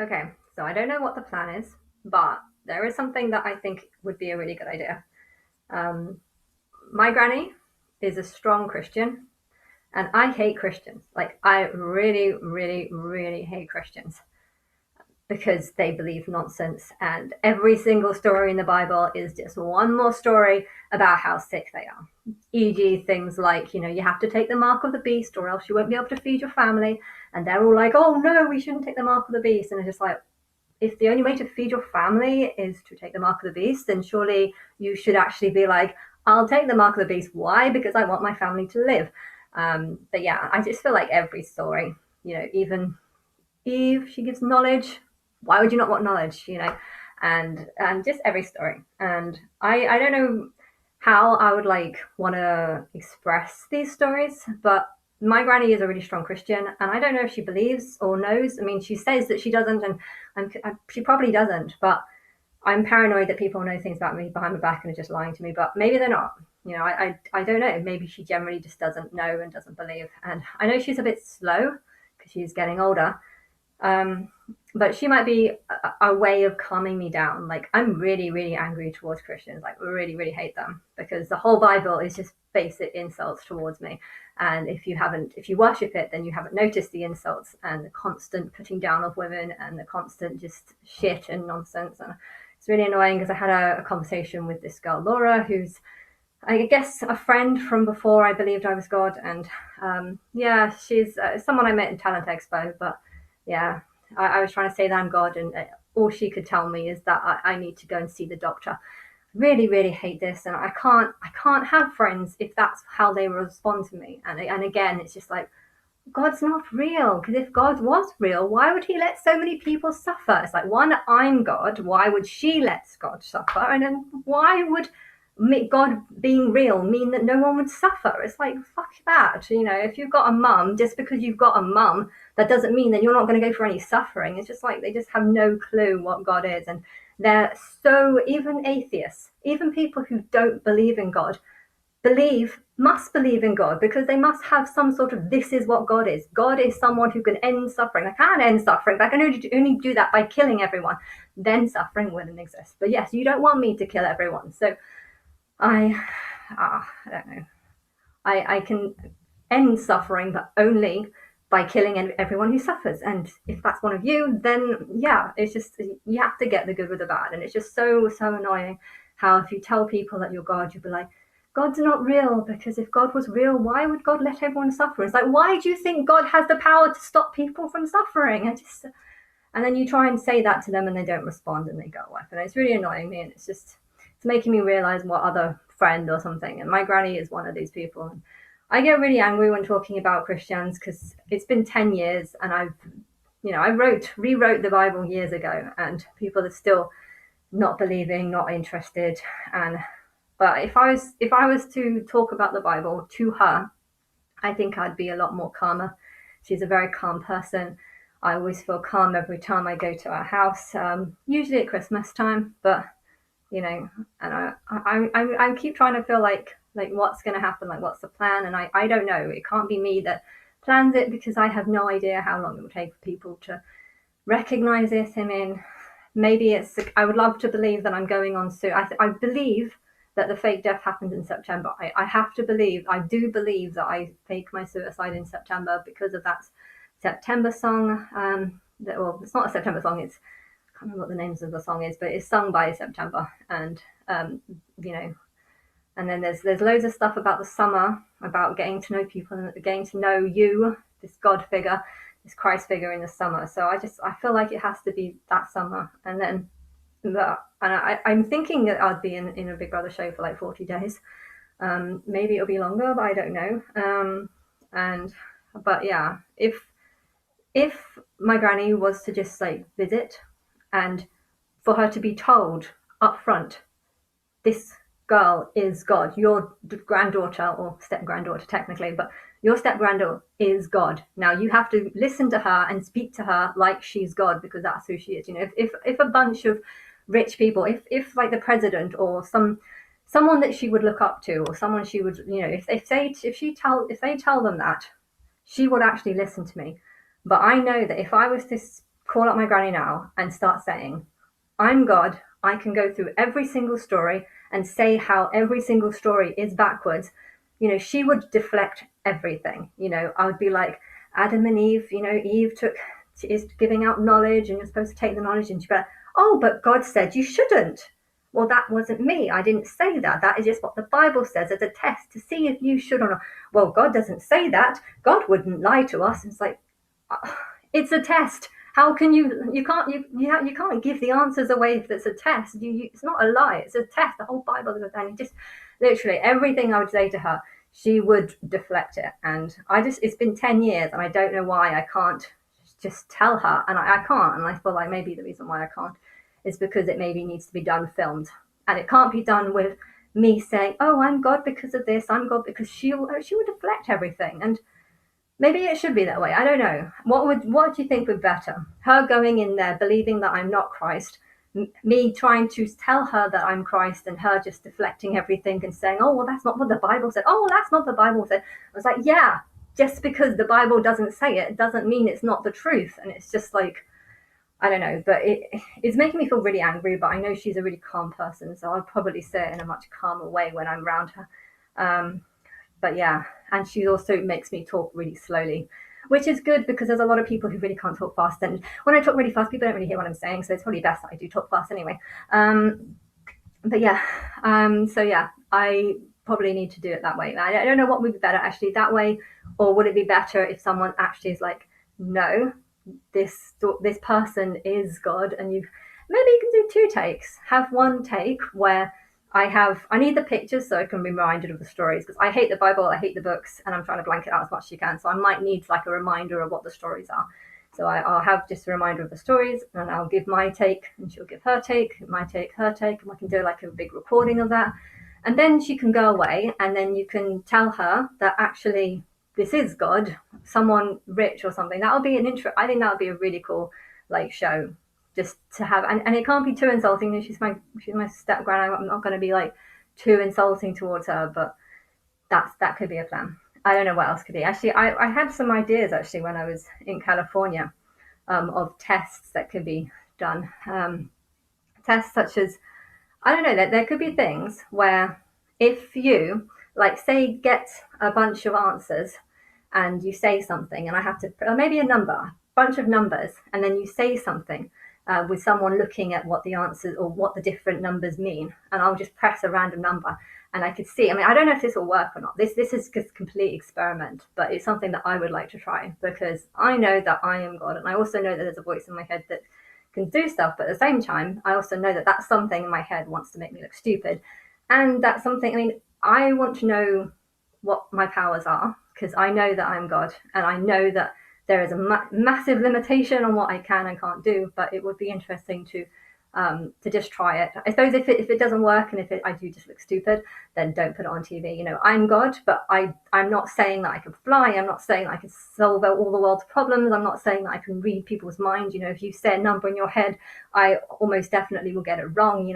Okay, so I don't know what the plan is, but there is something that I think would be a really good idea. Um, my granny is a strong Christian, and I hate Christians. Like, I really, really, really hate Christians because they believe nonsense, and every single story in the Bible is just one more story about how sick they are. E.g., things like, you have to take the mark of the beast or else you won't be able to feed your family. And they're all like, oh no, we shouldn't take the mark of the beast. And it's just like, if the only way to feed your family is to take the mark of the beast, then surely you should actually be like, I'll take the mark of the beast. Why? Because I want my family to live. But yeah, I just feel like every story, even Eve, she gives knowledge. Why would you not want knowledge? And just every story. And I don't know how I would like want to express these stories, but my granny is a really strong Christian, and I don't know if she believes or knows. I mean, she says that she doesn't, and she probably doesn't. But I'm paranoid that people know things about me behind my back and are just lying to me. But maybe they're not. I don't know. Maybe she generally just doesn't know and doesn't believe. And I know she's a bit slow because she's getting older, um, but she might be a way of calming me down. Like, I'm really, really angry towards Christians. Like, really, really hate them because the whole Bible is just basic insults towards me. And if you worship it, then you haven't noticed the insults and the constant putting down of women and the constant just shit and nonsense. And it's really annoying because I had a conversation with this girl, Laura, who's, I guess, a friend from before I believed I was God. And yeah, she's someone I met in Talent Expo. But yeah, I was trying to say that I'm God, and all she could tell me is that I need to go and see the doctor. Really, really hate this, and I can't have friends if that's how they respond to me. And again, it's just like, God's not real, because if God was real, why would he let so many people suffer? It's like, one, I'm God. Why would she let God suffer? And then why would God being real mean that no one would suffer? It's like, fuck that. If you've got a mum, just because you've got a mum, that doesn't mean that you're not going to go for any suffering. It's just like they just have no clue what God is. And they're so, even atheists, even people who don't believe in God, must believe in God, because they must have some sort of, this is what God is. God is someone who can end suffering. I can't end suffering, but I can only do that by killing everyone. Then suffering wouldn't exist. But yes, you don't want me to kill everyone. So I, I don't know. I can end suffering, but only by killing everyone who suffers. And if that's one of you, then yeah, it's just, you have to get the good with the bad. And it's just so, so annoying how if you tell people that you're God, you'll be like, God's not real, because if God was real, why would God let everyone suffer? It's like, why do you think God has the power to stop people from suffering? And then you try and say that to them and they don't respond and they go away. And it's really annoying me, and it's making me realize what other friend or something. And my granny is one of these people. And I get really angry when talking about Christians because it's been 10 years, and I rewrote the Bible years ago, and people are still not believing, not interested. And but if I was to talk about the Bible to her, I think I'd be a lot more calmer. She's a very calm person. I always feel calm every time I go to her house, usually at Christmas time. But and I keep trying to feel like what's going to happen, like what's the plan, and I don't know. It can't be me that plans it, because I have no idea how long it will take for people to recognize it. I mean, maybe I would love to believe that I'm going on soon. I believe that the fake death happened in September. I have to believe, I do believe that I faked my suicide in September because of that September song. Well, it's not a September song. I can't remember what the names of the song is, but it's sung by September. And you know, and then there's loads of stuff about the summer, about getting to know people and getting to know you, this God figure, this Christ figure in the summer. So I feel like it has to be that summer. And then I'm thinking that I'd be in a Big Brother show for like 40 days. Maybe it'll be longer, but I don't know. And but yeah, if my granny was to just like visit, and for her to be told up front, this girl is God. Your granddaughter, or step granddaughter technically, but your step granddaughter is God. Now you have to listen to her and speak to her like she's God, because that's who she is. If a bunch of rich people, if like the president or someone that she would look up to, or someone she would, if they tell them that, she would actually listen to me. But I know that if I was to call up my granny now and start saying, I'm God, I can go through every single story and say how every single story is backwards, she would deflect everything. I would be like, Adam and Eve, Eve is giving out knowledge and you're supposed to take the knowledge, and she'd be like, oh, but God said you shouldn't. Well, that wasn't me. I didn't say that. That is just what the Bible says as a test to see if you should or not. Well, God doesn't say that. God wouldn't lie to us. It's like, it's a test. How can you can't give the answers away if it's a test. It's not a lie. It's a test. The whole Bible is, and just literally everything I would say to her, she would deflect it. And it's been 10 years and I don't know why I can't just tell her. And I can't. And I feel like maybe the reason why I can't is because it maybe needs to be done filmed. And it can't be done with me saying, oh, I'm God because of this, I'm God, because she would deflect everything. And maybe it should be that way. I don't know. What do you think would be better? Her going in there believing that I'm not Christ, me trying to tell her that I'm Christ, and her just deflecting everything and saying, oh, well, that's not what the Bible said. Oh, well, that's not the Bible said. I was like, yeah, just because the Bible doesn't say it doesn't mean it's not the truth. And it's just like, I don't know, but it's making me feel really angry, but I know she's a really calm person, so I'll probably say it in a much calmer way when I'm around her. But yeah, and she also makes me talk really slowly, which is good because there's a lot of people who really can't talk fast. And when I talk really fast, people don't really hear what I'm saying, so it's probably best that I do talk fast anyway. But yeah, so yeah, I probably need to do it that way. I don't know what would be better, actually, that way, or would it be better if someone actually is like, no, this person is God, and maybe you can do 2 takes. Have 1 take where I need the pictures so I can be reminded of the stories, because I hate the Bible, I hate the books, and I'm trying to blank it out as much as you can. So I might need like a reminder of what the stories are. So I'll have just a reminder of the stories, and I'll give my take, and she'll give her take, my take, her take, and we can do like a big recording of that. And then she can go away, and then you can tell her that actually this is God, someone rich or something. That'll be I think that would be a really cool like show, just to have, and it can't be too insulting. She's my step grand. I'm not going to be like too insulting towards her, but that could be a plan. I don't know what else could be. Actually, I had some ideas actually when I was in California, of tests that could be done. Tests such as, I don't know, that there could be things where if you, like, say, get a bunch of answers and you say something, and I have to, or maybe a bunch of numbers, and then you say something with someone looking at what the answers or what the different numbers mean, and I'll just press a random number, and I could see. I mean, I don't know if this will work or not. This is just a complete experiment, but it's something that I would like to try, because I know that I am God, and I also know that there's a voice in my head that can do stuff, but at the same time, I also know that that something in my head wants to make me look stupid, and that's something. I mean, I want to know what my powers are, because I know that I'm God, and I know that there is a massive limitation on what I can and can't do. But it would be interesting to just try it. I suppose if it doesn't work, and if I do just look stupid, then don't put it on TV. I'm God, but I'm not saying that I can fly. I'm not saying that I can solve all the world's problems. I'm not saying that I can read people's minds. If you say a number in your head, I almost definitely will get it wrong.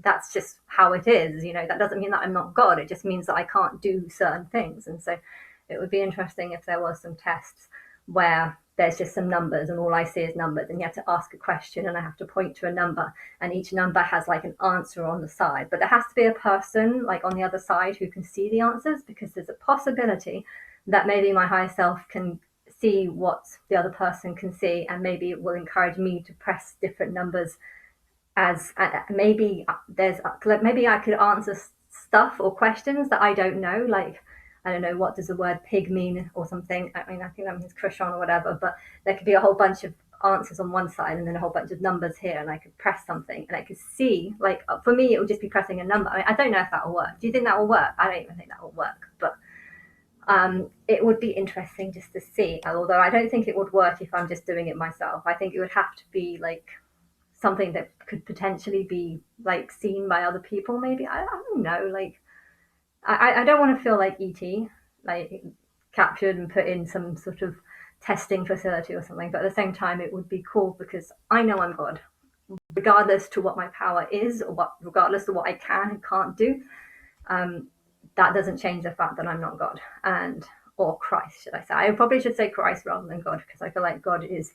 That's just how it is. That doesn't mean that I'm not God. It just means that I can't do certain things. And so it would be interesting if there was some tests where there's just some numbers and all I see is numbers, and you have to ask a question and I have to point to a number, and each number has like an answer on the side, but there has to be a person like on the other side who can see the answers, because there's a possibility that maybe my higher self can see what the other person can see, and maybe it will encourage me to press different numbers, as maybe I could answer stuff or questions that I don't know, like, I don't know, what does the word pig mean or something. I mean, I think that means crushon or whatever, but there could be a whole bunch of answers on one side and then a whole bunch of numbers here, and I could press something and I could see, like, for me, it would just be pressing a number. I mean, I don't know if that will work. Do you think that will work? I don't even think that will work, but it would be interesting just to see, although I don't think it would work if I'm just doing it myself. I think it would have to be like something that could potentially be like seen by other people, maybe. I don't know, like, I don't want to feel like ET, like captured and put in some sort of testing facility or something. But at the same time, it would be cool because I know I'm God, regardless to what my power is, or regardless to what I can and can't do. That doesn't change the fact that I'm not God, or Christ, should I say? I probably should say Christ rather than God, because I feel like God is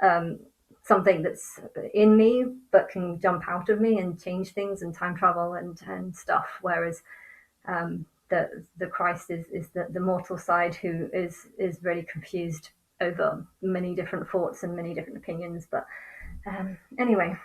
um, something that's in me but can jump out of me and change things and time travel and stuff. Whereas the Christ is the mortal side who is really confused over many different thoughts and many different opinions. But anyway,